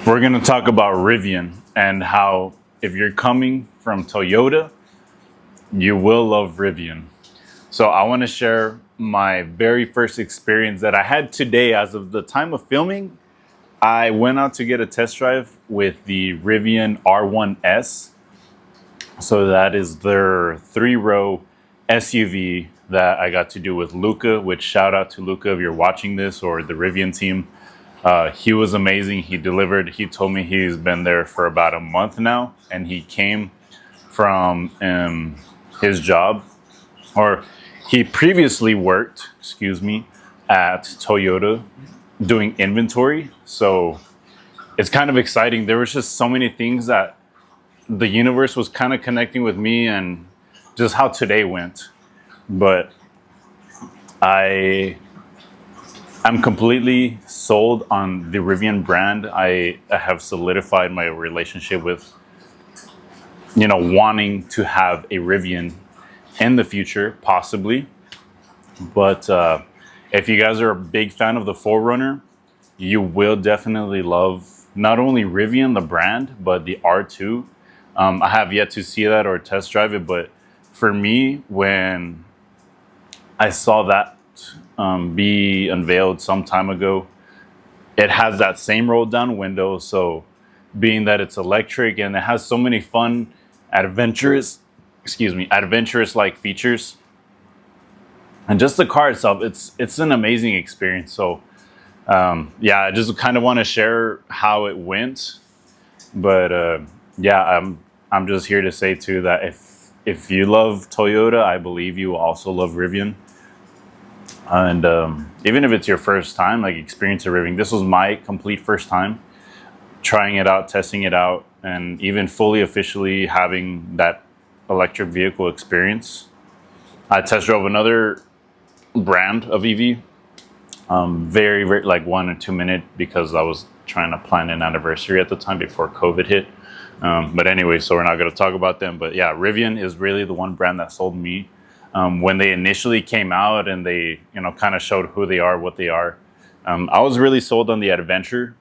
We're going to talk about Rivian and how if you're coming from Toyota, you will love Rivian. So I want to share my very first experience that I had today. As of the time of filming, I went out to get a test drive with the Rivian R1S. So that is their 3-row SUV that I got to do with Luca, which shout out to Luca if you're watching this, or the Rivian team. He was amazing. He delivered. He told me he's been there for about a month now, and he came from his job, or he previously worked, at Toyota doing inventory. So it's kind of exciting. There was just so many things that the universe was kind of connecting with me and just how today went. But I'm completely sold on the Rivian brand. I have solidified my relationship with, wanting to have a Rivian in the future, possibly. But if you guys are a big fan of the 4Runner, you will definitely love not only Rivian, the brand, but the R2. I have yet to see that or test drive it, but for me, when I saw that be unveiled some time ago, it has that same roll down window. So being that it's electric and it has so many fun, adventurous like features, and just the car itself, it's an amazing experience. So I just kind of want to share how it went. But I'm just here to say too that if you love Toyota, I believe you will also love Rivian. And even if it's your first time, like experience a Rivian, this was my complete first time trying it out, testing it out, and even fully officially having that electric vehicle experience. I test drove another brand of EV, very, very like 1 or 2 minute, because I was trying to plan an anniversary at the time before COVID hit. But anyway, so we're not going to talk about them. But yeah, Rivian is really the one brand that sold me. When they initially came out and they, kind of showed who they are, what they are, I was really sold on the adventure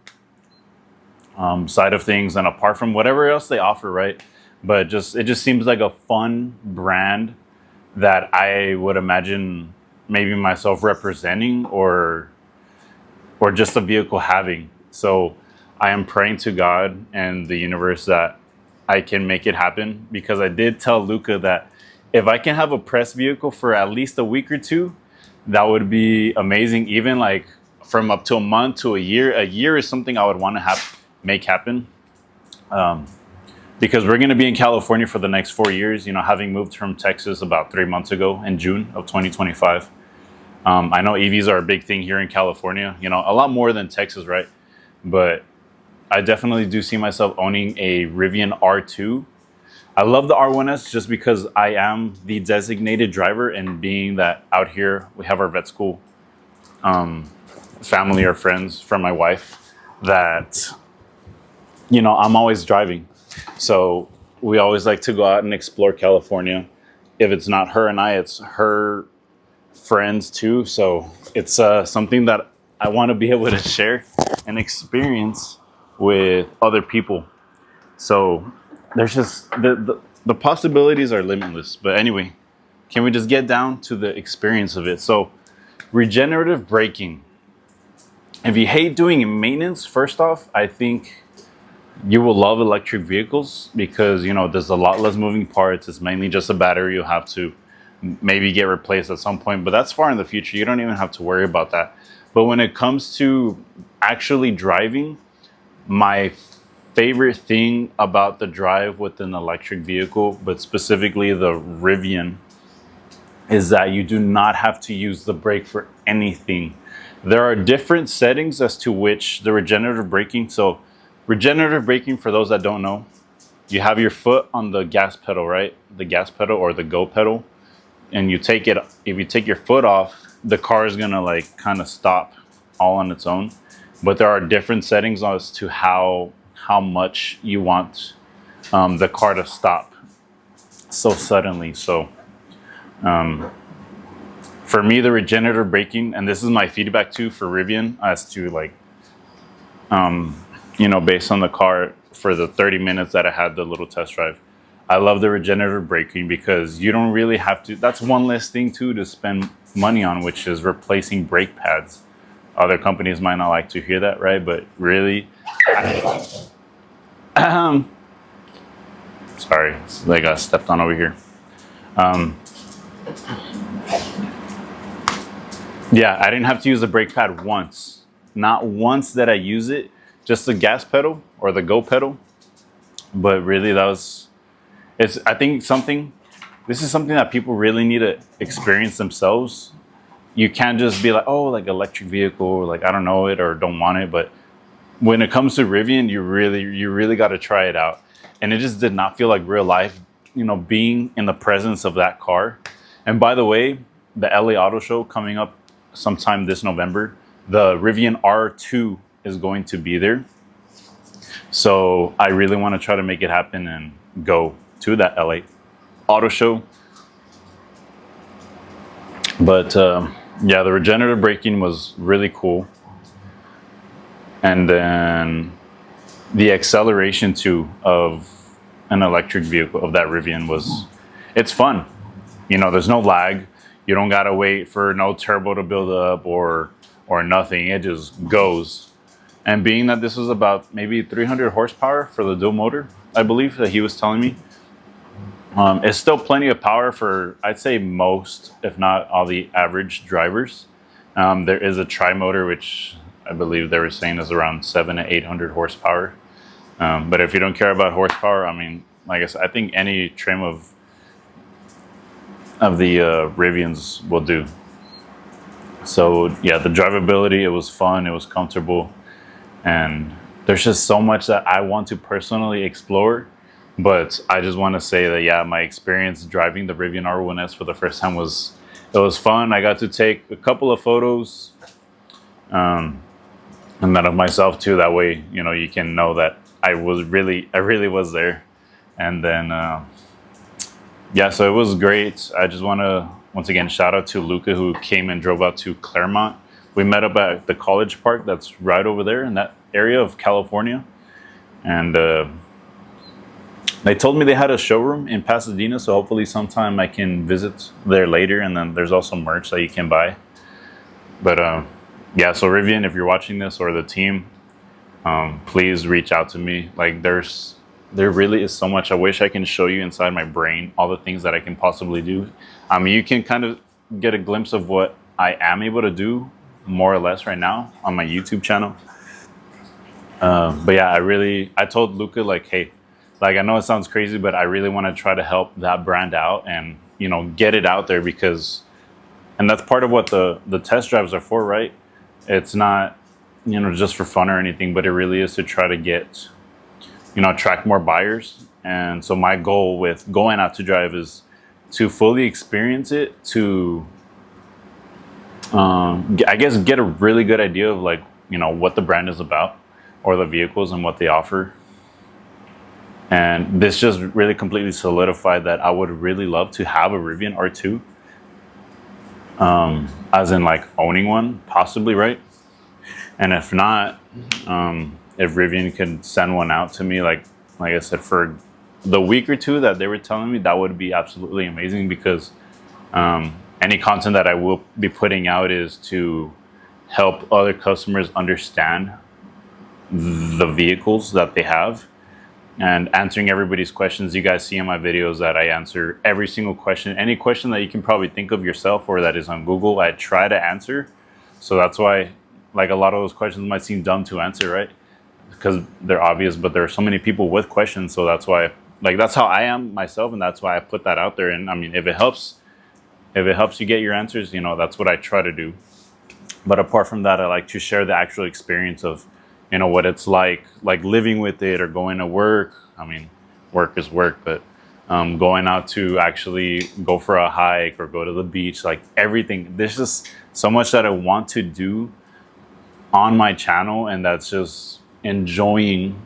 side of things, and apart from whatever else they offer, right? But it just seems like a fun brand that I would imagine maybe myself representing or just a vehicle having. So I am praying to God and the universe that I can make it happen, because I did tell Luca that if I can have a press vehicle for at least a week or two, that would be amazing. Even like from up to a month to a year. A year is something I would want to make happen. Because we're going to be in California for the next 4 years, having moved from Texas about 3 months ago in June of 2025. I know EVs are a big thing here in California, a lot more than Texas, right? But I definitely do see myself owning a Rivian R2. I love the R1S just because I am the designated driver, and being that out here we have our vet school family or friends from my wife that, I'm always driving. So we always like to go out and explore California. If it's not her and I, it's her friends too. So it's something that I want to be able to share and experience with other people. So there's just the possibilities are limitless. But anyway, can we just get down to the experience of it? So regenerative braking. If you hate doing maintenance, first off, I think you will love electric vehicles, because there's a lot less moving parts. It's mainly just a battery you'll have to maybe get replaced at some point, but that's far in the future. You don't even have to worry about that. But when it comes to actually driving, my favorite thing about the drive with an electric vehicle, but specifically the Rivian, is that you do not have to use the brake for anything. There are different settings as to which the regenerative braking. So regenerative braking, for those that don't know, you have your foot on the gas pedal, right? The gas pedal or the go pedal. And if you take your foot off, the car is gonna like kind of stop all on its own. But there are different settings as to how much you want the car to stop so suddenly. So for me, the regenerative braking, and this is my feedback too for Rivian as to like based on the car for the 30 minutes that I had the little test drive. I love the regenerative braking because you don't really have to. That's one less thing too to spend money on, which is replacing brake pads. Other companies might not like to hear that, right? But really, sorry, I got stepped on over here. Yeah, I didn't have to use the brake pad once. Not once that I use it, just the gas pedal or the go pedal. But really, I think this is something that people really need to experience themselves. You can't just be like, oh, like electric vehicle, or like I don't know it or don't want it. But when it comes to Rivian, you really got to try it out. And it just did not feel like real life, being in the presence of that car. And by the way, the LA Auto Show coming up sometime this November, the Rivian R2 is going to be there. So I really want to try to make it happen and go to that LA Auto Show. But yeah, the regenerative braking was really cool. And then the acceleration too of an electric vehicle, of that Rivian, it's fun. There's no lag. You don't gotta wait for no turbo to build up or nothing. It just goes. And being that this was about maybe 300 horsepower for the dual motor, I believe that he was telling me, it's still plenty of power for, I'd say, most, if not all, the average drivers. There is a tri-motor, which I believe they were saying is around 700 to 800 horsepower. But if you don't care about horsepower, I mean, like I said, I think any trim of the Rivians will do. So yeah, the drivability, it was fun, it was comfortable, and there's just so much that I want to personally explore. But I just want to say that yeah, my experience driving the Rivian R1S for the first time was fun. I got to take a couple of photos, and then of myself too. That way, you can know that I really was there. And then yeah, so it was great. I just want to once again shout out to Luca, who came and drove out to Claremont. We met up at the college park that's right over there in that area of California, and they told me they had a showroom in Pasadena, so hopefully sometime I can visit there later. And then there's also merch that you can buy. But yeah, so Rivian, if you're watching this, or the team, please reach out to me. Like there really is so much. I wish I can show you inside my brain all the things that I can possibly do. I mean, you can kind of get a glimpse of what I am able to do more or less right now on my YouTube channel. But yeah, I told Luca, like, hey, like, I know it sounds crazy, but I really want to try to help that brand out and, get it out there, because, and that's part of what the test drives are for, right? It's not, just for fun or anything, but it really is to try to get, attract more buyers. And so my goal with going out to drive is to fully experience it, to, I guess, get a really good idea of like, what the brand is about, or the vehicles and what they offer. And this just really completely solidified that I would really love to have a Rivian R2, as in like owning one, possibly, right? And if not, if Rivian could send one out to me, like I said, for the week or two that they were telling me, that would be absolutely amazing, because any content that I will be putting out is to help other customers understand the vehicles that they have, and answering everybody's questions. You guys see in my videos that I answer every single question. Any question that you can probably think of yourself or that is on Google, I try to answer. So that's why, like, a lot of those questions might seem dumb to answer, right? Because they're obvious, but there are so many people with questions. So that's why, like, that's how I am myself, and that's why I put that out there. And I mean, if it helps you get your answers, that's what I try to do. But apart from that, I like to share the actual experience of, what it's like living with it, or going to work. I mean, work is work, but going out to actually go for a hike or go to the beach, like everything. There's just so much that I want to do on my channel, and that's just enjoying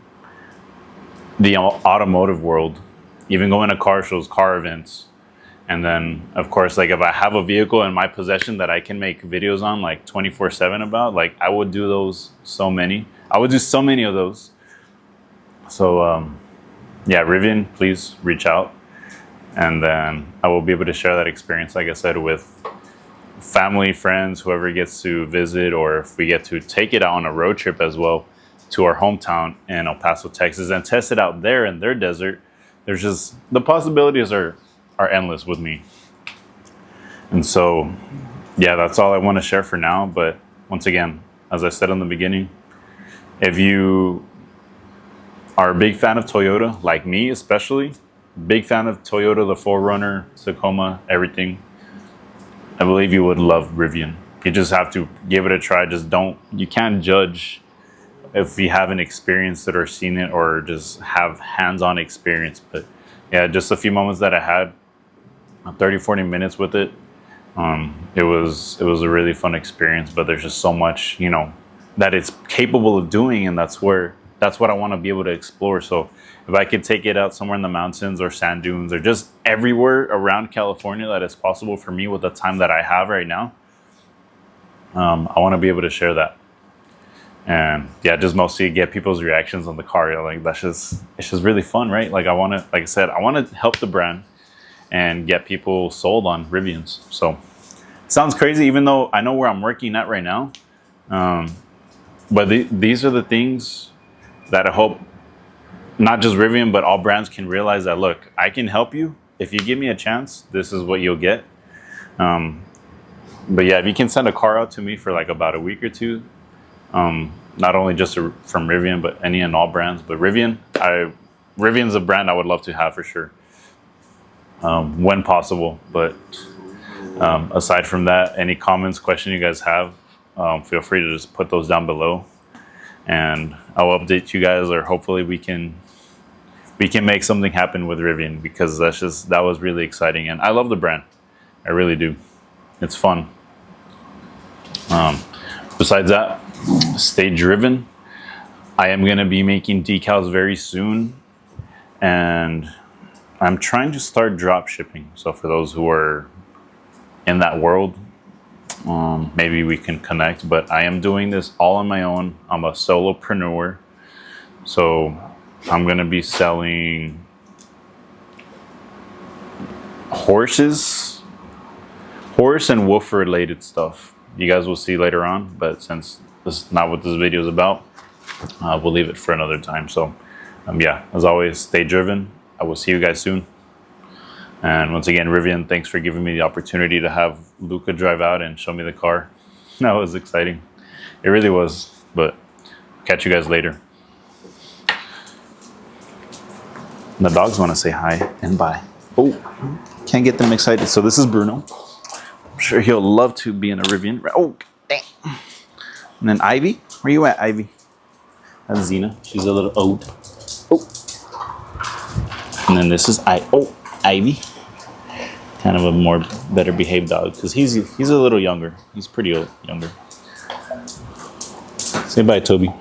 the automotive world, even going to car shows, car events. And then, of course, like, if I have a vehicle in my possession that I can make videos on, like 24/7 about, like, I would do those I would do so many of those. So yeah, Rivian, please reach out, and then I will be able to share that experience, like I said, with family, friends, whoever gets to visit, or if we get to take it out on a road trip as well to our hometown in El Paso, Texas, and test it out there in their desert. There's just, the possibilities are endless with me. And so, yeah, that's all I want to share for now. But once again, as I said in the beginning, if you are a big fan of Toyota, like me especially, big fan of Toyota, the 4Runner, Tacoma, everything, I believe you would love Rivian. You just have to give it a try. You can't judge if you haven't experienced it or seen it or just have hands-on experience. But yeah, just a few moments that I had, 30, 40 minutes with it. It was a really fun experience, but there's just so much, that it's capable of doing. And that's what I want to be able to explore. So if I could take it out somewhere in the mountains or sand dunes or just everywhere around California that is possible for me with the time that I have right now, I want to be able to share that. And yeah, just mostly get people's reactions on the car. Like it's just really fun, right? Like like I said, I want to help the brand and get people sold on Rivians. So it sounds crazy, even though I know where I'm working at right now. But these are the things that I hope not just Rivian, but all brands can realize that, look, I can help you. If you give me a chance, this is what you'll get. But yeah, if you can send a car out to me for like about a week or two, not only just from Rivian, but any and all brands. But Rivian's a brand I would love to have for sure, when possible. But aside from that, any comments, questions you guys have, feel free to just put those down below, and I'll update you guys, or hopefully we can make something happen with Rivian, because that was really exciting, and I love the brand. I really do. It's fun. Besides that, stay driven. I am going to be making decals very soon, and I'm trying to start drop shipping. So for those who are in that world, maybe we can connect. But I am doing this all on my own. I'm a solopreneur, so I'm going to be selling horse and wolf related stuff. You guys will see later on, but since this is not what this video is about, we'll leave it for another time. So yeah, as always, stay driven. I will see you guys soon. And once again, Rivian, thanks for giving me the opportunity to have Luca drive out and show me the car. That was exciting. It really was. But catch you guys later. The dogs want to say hi and bye. Oh, can't get them excited. So this is Bruno. I'm sure he'll love to be in a Rivian. Oh, dang. And then Ivy. Where you at, Ivy? That's Xena. She's a little old. Oh. And then this is Ivy. Kind of a better behaved dog, because he's a little younger. He's pretty old, younger. Say bye, Toby.